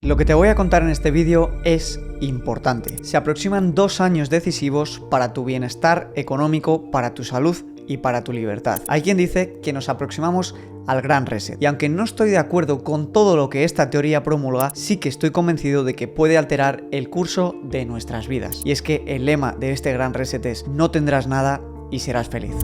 Lo que te voy a contar en este vídeo es importante. Se aproximan 2 años decisivos para tu bienestar económico, para tu salud y para tu libertad. Hay quien dice que nos aproximamos al Gran Reset. Y aunque no estoy de acuerdo con todo lo que esta teoría promulga, sí que estoy convencido de que puede alterar el curso de nuestras vidas. Y es que el lema de este Gran Reset es: no tendrás nada y serás feliz.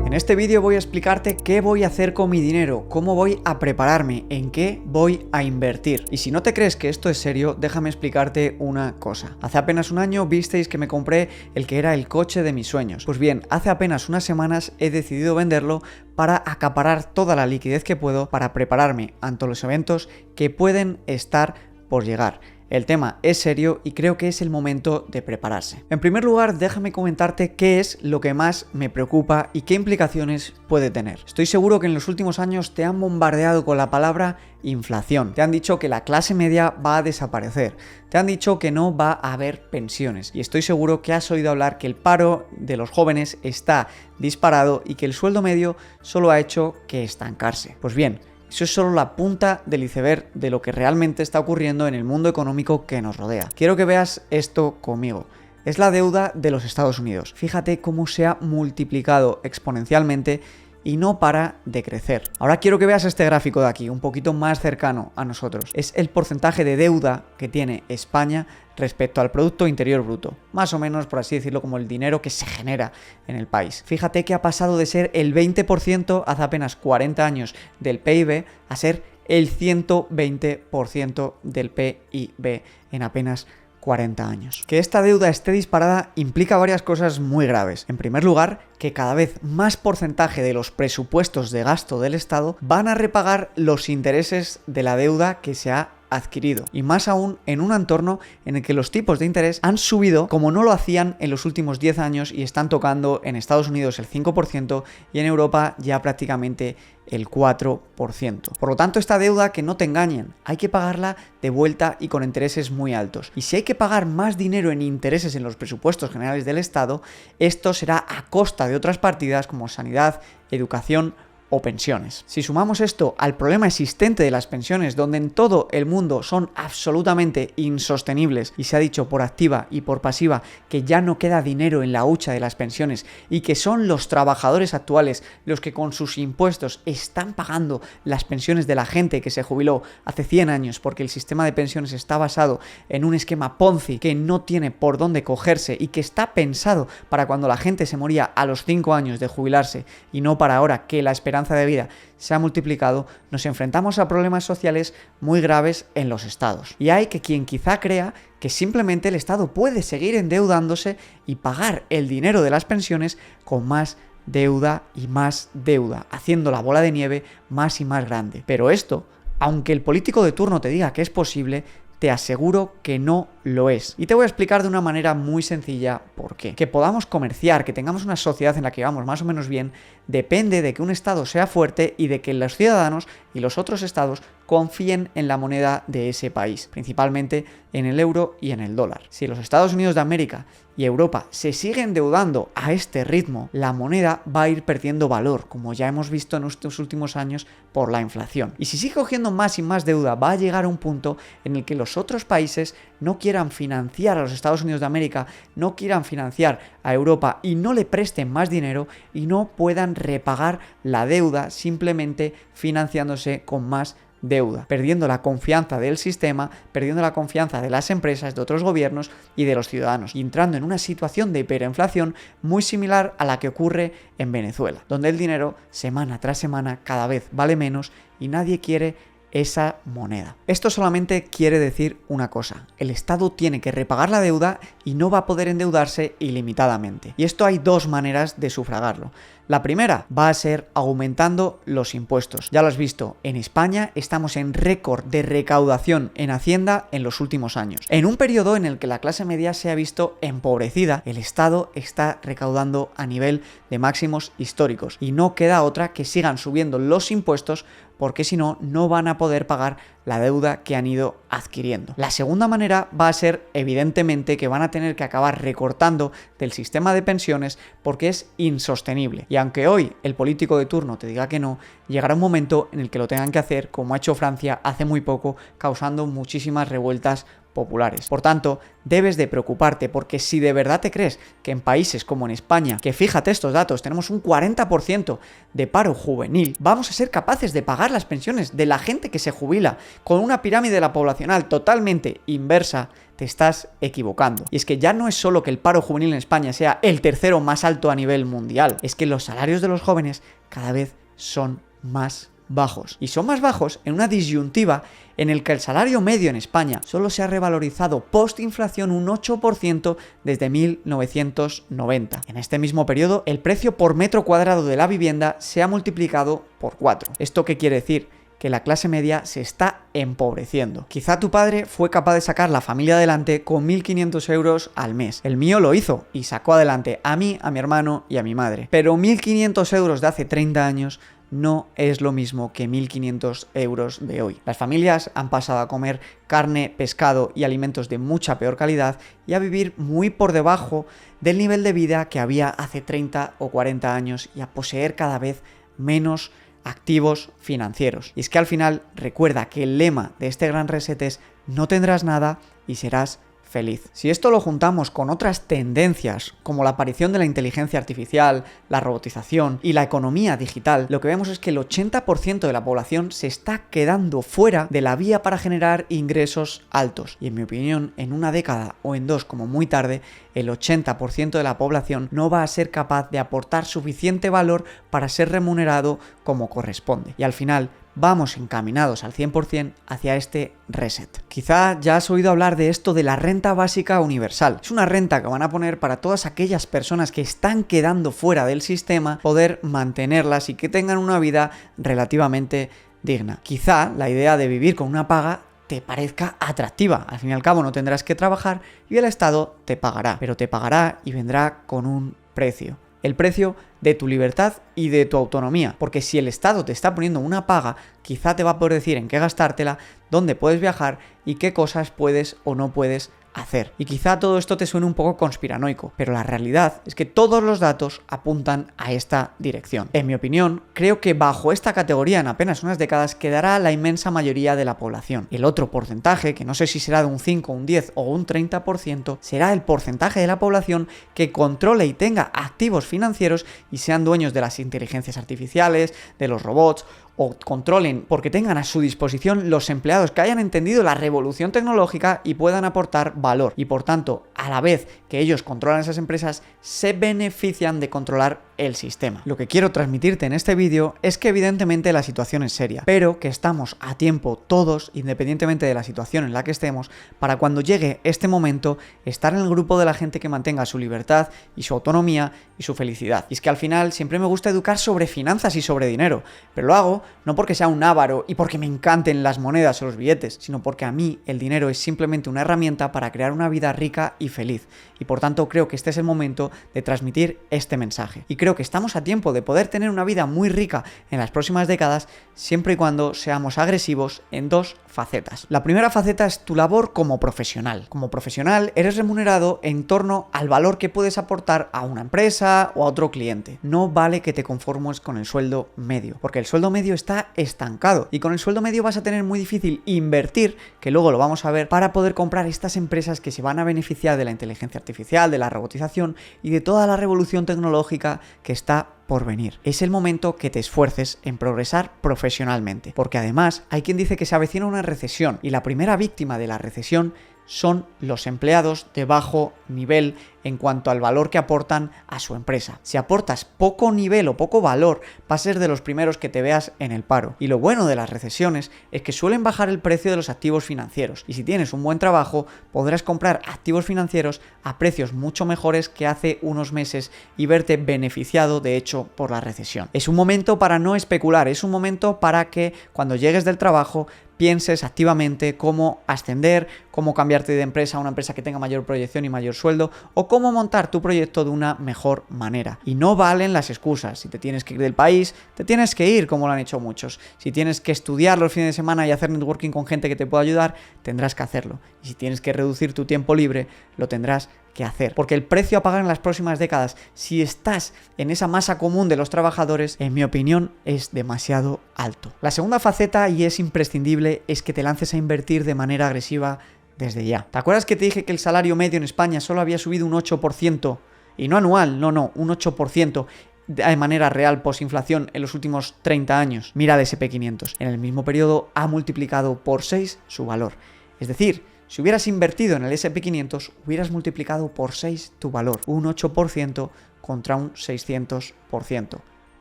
En este vídeo voy a explicarte qué voy a hacer con mi dinero, cómo voy a prepararme, en qué voy a invertir. Y si no te crees que esto es serio, déjame explicarte una cosa. Hace apenas un año visteis que me compré el que era el coche de mis sueños. Pues bien, hace apenas unas semanas he decidido venderlo para acaparar toda la liquidez que puedo para prepararme ante los eventos que pueden estar por llegar. El tema es serio y creo que es el momento de prepararse. En primer lugar, déjame comentarte qué es lo que más me preocupa y qué implicaciones puede tener. Estoy seguro que en los últimos años te han bombardeado con la palabra inflación. Te han dicho que la clase media va a desaparecer. Te han dicho que no va a haber pensiones. Y estoy seguro que has oído hablar que el paro de los jóvenes está disparado y que el sueldo medio solo ha hecho que estancarse. Pues bien, eso es solo la punta del iceberg de lo que realmente está ocurriendo en el mundo económico que nos rodea. Quiero que veas esto conmigo. Es la deuda de los Estados Unidos. Fíjate cómo se ha multiplicado exponencialmente y no para de crecer. Ahora quiero que veas este gráfico de aquí, un poquito más cercano a nosotros. Es el porcentaje de deuda que tiene España respecto al Producto Interior Bruto. Más o menos, por así decirlo, como el dinero que se genera en el país. Fíjate que ha pasado de ser el 20% hace apenas 40 años del PIB a ser el 120% del PIB en apenas 40 años. Que esta deuda esté disparada implica varias cosas muy graves. En primer lugar, que cada vez más porcentaje de los presupuestos de gasto del Estado van a repagar los intereses de la deuda que se ha adquirido, y más aún en un entorno en el que los tipos de interés han subido como no lo hacían en los últimos 10 años y están tocando en Estados Unidos el 5% y en Europa ya prácticamente el 4%. Por lo tanto, esta deuda, que no te engañen, hay que pagarla de vuelta y con intereses muy altos. Y si hay que pagar más dinero en intereses en los presupuestos generales del Estado, esto será a costa de otras partidas como sanidad, educación o pensiones. Si sumamos esto al problema existente de las pensiones, donde en todo el mundo son absolutamente insostenibles y se ha dicho por activa y por pasiva que ya no queda dinero en la hucha de las pensiones y que son los trabajadores actuales los que con sus impuestos están pagando las pensiones de la gente que se jubiló hace 100 años, porque el sistema de pensiones está basado en un esquema Ponzi que no tiene por dónde cogerse y que está pensado para cuando la gente se moría a los 5 años de jubilarse y no para ahora que la esperanza de vida se ha multiplicado, nos enfrentamos a problemas sociales muy graves en los estados. Y hay que quien quizá crea que simplemente el Estado puede seguir endeudándose y pagar el dinero de las pensiones con más deuda y más deuda, haciendo la bola de nieve más y más grande. Pero esto, aunque el político de turno te diga que es posible, te aseguro que no lo es. Y te voy a explicar de una manera muy sencilla por qué. Que podamos comerciar, que tengamos una sociedad en la que vamos más o menos bien, depende de que un Estado sea fuerte y de que los ciudadanos y los otros estados confíen en la moneda de ese país, principalmente en el euro y en el dólar. Si los Estados Unidos de América y Europa se siguen endeudando a este ritmo, la moneda va a ir perdiendo valor, como ya hemos visto en estos últimos años por la inflación. Y si sigue cogiendo más y más deuda, va a llegar a un punto en el que los otros países no quieran financiar a los Estados Unidos de América, no quieran financiar a Europa y no le presten más dinero y no puedan repagar la deuda simplemente financiándose con más deuda, perdiendo la confianza del sistema, perdiendo la confianza de las empresas, de otros gobiernos y de los ciudadanos, y entrando en una situación de hiperinflación muy similar a la que ocurre en Venezuela, donde el dinero semana tras semana cada vez vale menos y nadie quiere esa moneda. Esto solamente quiere decir una cosa: el Estado tiene que repagar la deuda y no va a poder endeudarse ilimitadamente. Y esto hay dos maneras de sufragarlo. La primera va a ser aumentando los impuestos. Ya lo has visto, en España estamos en récord de recaudación en Hacienda en los últimos años. En un periodo en el que la clase media se ha visto empobrecida, el Estado está recaudando a nivel de máximos históricos y no queda otra que sigan subiendo los impuestos, porque si no, no van a poder pagar la deuda que han ido adquiriendo. La segunda manera va a ser, evidentemente, que van a tener que acabar recortando del sistema de pensiones porque es insostenible. Y aunque hoy el político de turno te diga que no, llegará un momento en el que lo tengan que hacer, como ha hecho Francia hace muy poco, causando muchísimas revueltas populares. Por tanto, debes de preocuparte, porque si de verdad te crees que en países como en España, que fíjate estos datos, tenemos un 40% de paro juvenil, vamos a ser capaces de pagar las pensiones de la gente que se jubila con una pirámide poblacional totalmente inversa, te estás equivocando. Y es que ya no es solo que el paro juvenil en España sea el tercero más alto a nivel mundial, es que los salarios de los jóvenes cada vez son más bajos. Y son más bajos en una disyuntiva en el que el salario medio en España solo se ha revalorizado post-inflación un 8% desde 1990. En este mismo periodo, el precio por metro cuadrado de la vivienda se ha multiplicado por 4. ¿Esto qué quiere decir? Que la clase media se está empobreciendo. Quizá tu padre fue capaz de sacar la familia adelante con 1.500 euros al mes. El mío lo hizo y sacó adelante a mí, a mi hermano y a mi madre. Pero 1.500 euros de hace 30 años no es lo mismo que 1.500 euros de hoy. Las familias han pasado a comer carne, pescado y alimentos de mucha peor calidad y a vivir muy por debajo del nivel de vida que había hace 30 o 40 años y a poseer cada vez menos activos financieros. Y es que al final recuerda que el lema de este gran reset es: no tendrás nada y serás feliz. Si esto lo juntamos con otras tendencias como la aparición de la inteligencia artificial, la robotización y la economía digital, lo que vemos es que el 80% de la población se está quedando fuera de la vía para generar ingresos altos. Y en mi opinión, en una década o en dos como muy tarde, el 80% de la población no va a ser capaz de aportar suficiente valor para ser remunerado como corresponde. Y al final vamos encaminados al 100% hacia este reset. Quizá ya has oído hablar de esto de la renta básica universal. Es una renta que van a poner para todas aquellas personas que están quedando fuera del sistema, poder mantenerlas y que tengan una vida relativamente digna. Quizá la idea de vivir con una paga te parezca atractiva. Al fin y al cabo no tendrás que trabajar y el Estado te pagará, pero te pagará y vendrá con un precio. El precio de tu libertad y de tu autonomía, porque si el Estado te está poniendo una paga, quizá te va a poder decir en qué gastártela, dónde puedes viajar y qué cosas puedes o no puedes hacer. Y quizá todo esto te suene un poco conspiranoico, pero la realidad es que todos los datos apuntan a esta dirección. En mi opinión, creo que bajo esta categoría en apenas unas décadas quedará la inmensa mayoría de la población. El otro porcentaje, que no sé si será de un 5, un 10 o un 30%, será el porcentaje de la población que controle y tenga activos financieros y sean dueños de las inteligencias artificiales, de los robots, o controlen porque tengan a su disposición los empleados que hayan entendido la revolución tecnológica y puedan aportar valor. Y por tanto, a la vez que ellos controlan esas empresas, se benefician de controlar el sistema. Lo que quiero transmitirte en este vídeo es que evidentemente la situación es seria, pero que estamos a tiempo todos, independientemente de la situación en la que estemos, para cuando llegue este momento, estar en el grupo de la gente que mantenga su libertad y su autonomía y su felicidad. Y es que al final siempre me gusta educar sobre finanzas y sobre dinero, pero lo hago no porque sea un avaro y porque me encanten las monedas o los billetes, sino porque a mí el dinero es simplemente una herramienta para crear una vida rica y feliz. Y por tanto creo que este es el momento de transmitir este mensaje. Y creo que estamos a tiempo de poder tener una vida muy rica en las próximas décadas, siempre y cuando seamos agresivos en dos facetas. La primera faceta es tu labor como profesional. Como profesional eres remunerado en torno al valor que puedes aportar a una empresa o a otro cliente. No vale que te conformes con el sueldo medio, porque el sueldo medio está estancado y con el sueldo medio vas a tener muy difícil invertir, que luego lo vamos a ver, para poder comprar estas empresas que se van a beneficiar de la inteligencia artificial, de la robotización y de toda la revolución tecnológica que está por venir. Es el momento que te esfuerces en progresar profesionalmente, porque además hay quien dice que se avecina una recesión y la primera víctima de la recesión son los empleados de bajo nivel en cuanto al valor que aportan a su empresa. Si aportas poco nivel o poco valor, vas a ser de los primeros que te veas en el paro. Y lo bueno de las recesiones es que suelen bajar el precio de los activos financieros. Y si tienes un buen trabajo, podrás comprar activos financieros a precios mucho mejores que hace unos meses y verte beneficiado, de hecho, por la recesión. Es un momento para no especular, es un momento para que cuando llegues del trabajo pienses activamente cómo ascender, cómo cambiarte de empresa a una empresa que tenga mayor proyección y mayor sueldo, o cómo montar tu proyecto de una mejor manera. Y no valen las excusas. Si te tienes que ir del país, te tienes que ir, como lo han hecho muchos. Si tienes que estudiar los fines de semana y hacer networking con gente que te pueda ayudar, tendrás que hacerlo. Y si tienes que reducir tu tiempo libre, lo tendrás que hacer. Porque el precio a pagar en las próximas décadas, si estás en esa masa común de los trabajadores, en mi opinión, es demasiado alto. La segunda faceta, y es imprescindible, es que te lances a invertir de manera agresiva desde ya. ¿Te acuerdas que te dije que el salario medio en España solo había subido un 8%? Y no anual, no, un 8% de manera real posinflación en los últimos 30 años. Mira el SP500. En el mismo periodo ha multiplicado por 6 su valor. Es decir, si hubieras invertido en el SP500, hubieras multiplicado por 6 tu valor. Un 8% contra un 600%.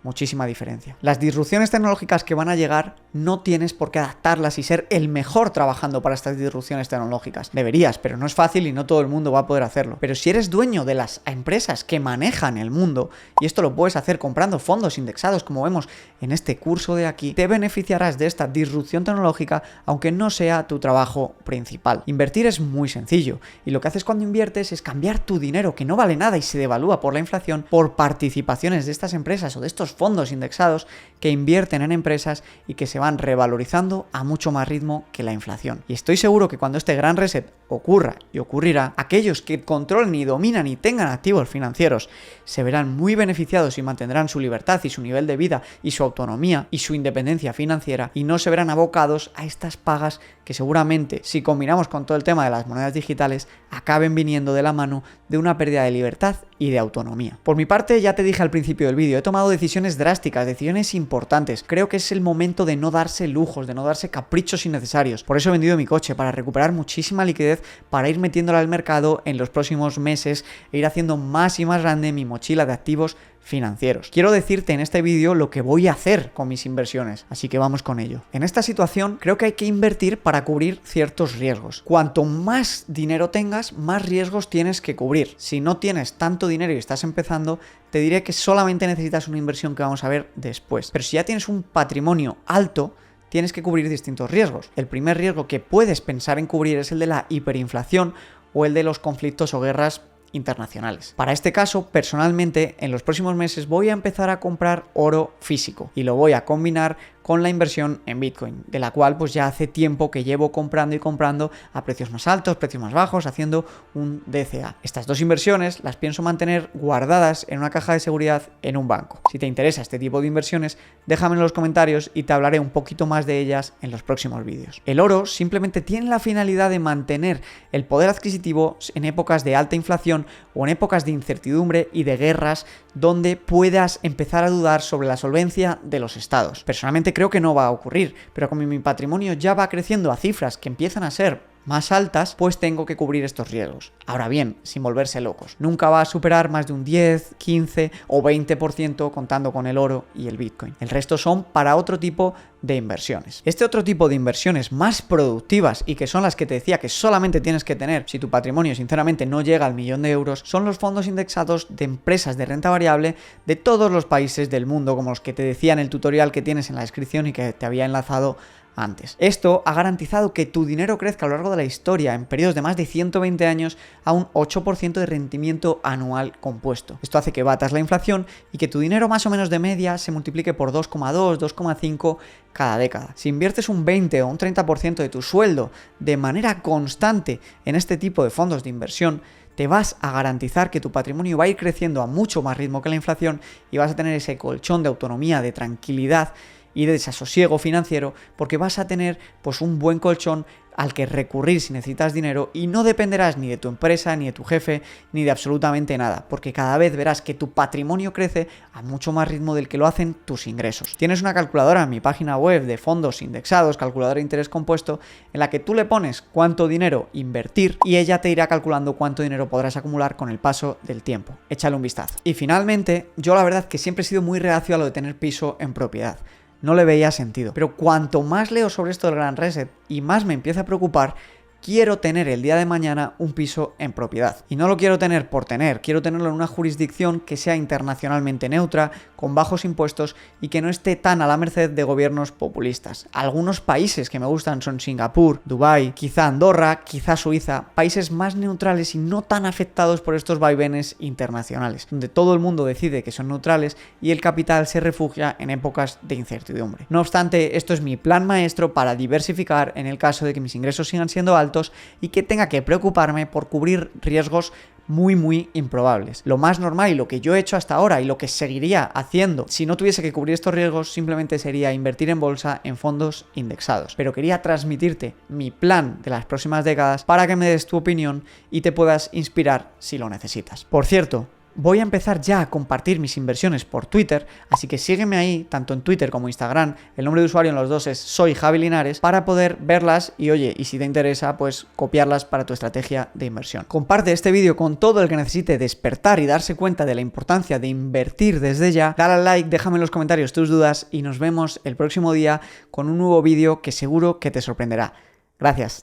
Muchísima diferencia. Las disrupciones tecnológicas que van a llegar no tienes por qué adaptarlas y ser el mejor trabajando para estas disrupciones tecnológicas. Deberías, pero no es fácil y no todo el mundo va a poder hacerlo. Pero si eres dueño de las empresas que manejan el mundo, y esto lo puedes hacer comprando fondos indexados como vemos en este curso de aquí, te beneficiarás de esta disrupción tecnológica aunque no sea tu trabajo principal. Invertir es muy sencillo y lo que haces cuando inviertes es cambiar tu dinero que no vale nada y se devalúa por la inflación por participaciones de estas empresas o de estos fondos indexados que invierten en empresas y que se van revalorizando a mucho más ritmo que la inflación. Y estoy seguro que cuando este gran reset ocurra y ocurrirá, aquellos que controlen y dominan y tengan activos financieros se verán muy beneficiados y mantendrán su libertad y su nivel de vida y su autonomía y su independencia financiera y no se verán abocados a estas pagas que seguramente, si combinamos con todo el tema de las monedas digitales, acaben viniendo de la mano de una pérdida de libertad y de autonomía. Por mi parte, ya te dije al principio del vídeo, he tomado decisiones drásticas, decisiones importantes. Creo que es el momento de no darse lujos, de no darse caprichos innecesarios. Por eso he vendido mi coche, para recuperar muchísima liquidez, para ir metiéndola al mercado en los próximos meses e ir haciendo más y más grande mi mochila de activos financieros. Quiero decirte en este vídeo lo que voy a hacer con mis inversiones, así que vamos con ello. En esta situación creo que hay que invertir para cubrir ciertos riesgos. Cuanto más dinero tengas, más riesgos tienes que cubrir. Si no tienes tanto dinero y estás empezando, te diré que solamente necesitas una inversión que vamos a ver después. Pero si ya tienes un patrimonio alto, tienes que cubrir distintos riesgos. El primer riesgo que puedes pensar en cubrir es el de la hiperinflación o el de los conflictos o guerras internacionales. Para este caso, personalmente, en los próximos meses voy a empezar a comprar oro físico y lo voy a combinar con la inversión en Bitcoin, de la cual pues ya hace tiempo que llevo comprando y comprando a precios más altos, precios más bajos, haciendo un DCA. Estas dos inversiones las pienso mantener guardadas en una caja de seguridad en un banco. Si te interesa este tipo de inversiones, déjame en los comentarios y te hablaré un poquito más de ellas en los próximos vídeos. El oro simplemente tiene la finalidad de mantener el poder adquisitivo en épocas de alta inflación o en épocas de incertidumbre y de guerras donde puedas empezar a dudar sobre la solvencia de los estados. Personalmente creo que no va a ocurrir, pero como mi patrimonio ya va creciendo a cifras que empiezan a ser más altas, pues tengo que cubrir estos riesgos. Ahora bien, sin volverse locos. Nunca va a superar más de un 10, 15 o 20% contando con el oro y el Bitcoin. El resto son para otro tipo de inversiones. Este otro tipo de inversiones más productivas y que son las que te decía que solamente tienes que tener si tu patrimonio sinceramente no llega al 1.000.000 de euros, son los fondos indexados de empresas de renta variable de todos los países del mundo, como los que te decía en el tutorial que tienes en la descripción y que te había enlazado antes. Esto ha garantizado que tu dinero crezca a lo largo de la historia en periodos de más de 120 años a un 8% de rendimiento anual compuesto. Esto hace que batas la inflación y que tu dinero más o menos de media se multiplique por 2,2, 2,5 cada década. Si inviertes un 20 o un 30% de tu sueldo de manera constante en este tipo de fondos de inversión, te vas a garantizar que tu patrimonio va a ir creciendo a mucho más ritmo que la inflación y vas a tener ese colchón de autonomía, de tranquilidad y de desasosiego financiero, porque vas a tener pues un buen colchón al que recurrir si necesitas dinero y no dependerás ni de tu empresa, ni de tu jefe, ni de absolutamente nada, porque cada vez verás que tu patrimonio crece a mucho más ritmo del que lo hacen tus ingresos. Tienes una calculadora en mi página web de fondos indexados, calculadora de interés compuesto, en la que tú le pones cuánto dinero invertir y ella te irá calculando cuánto dinero podrás acumular con el paso del tiempo. Échale un vistazo. Y finalmente, yo la verdad que siempre he sido muy reacio a lo de tener piso en propiedad. No le veía sentido. Pero cuanto más leo sobre esto del Gran Reset y más me empieza a preocupar, quiero tener el día de mañana un piso en propiedad. Y no lo quiero tener por tener, quiero tenerlo en una jurisdicción que sea internacionalmente neutra, con bajos impuestos y que no esté tan a la merced de gobiernos populistas. Algunos países que me gustan son Singapur, Dubái, quizá Andorra, quizá Suiza, países más neutrales y no tan afectados por estos vaivenes internacionales, donde todo el mundo decide que son neutrales y el capital se refugia en épocas de incertidumbre. No obstante, esto es mi plan maestro para diversificar en el caso de que mis ingresos sigan siendo altos y que tenga que preocuparme por cubrir riesgos muy improbables. Lo más normal y lo que yo he hecho hasta ahora y lo que seguiría haciendo si no tuviese que cubrir estos riesgos simplemente sería invertir en bolsa en fondos indexados. Pero quería transmitirte mi plan de las próximas décadas para que me des tu opinión y te puedas inspirar si lo necesitas. Por cierto, voy a empezar ya a compartir mis inversiones por Twitter, así que sígueme ahí, tanto en Twitter como Instagram. El nombre de usuario en los dos es Soy Javi Linares, para poder verlas y oye, y si te interesa, pues copiarlas para tu estrategia de inversión. Comparte este vídeo con todo el que necesite despertar y darse cuenta de la importancia de invertir desde ya. Dale al like, déjame en los comentarios tus dudas y nos vemos el próximo día con un nuevo vídeo que seguro que te sorprenderá. Gracias.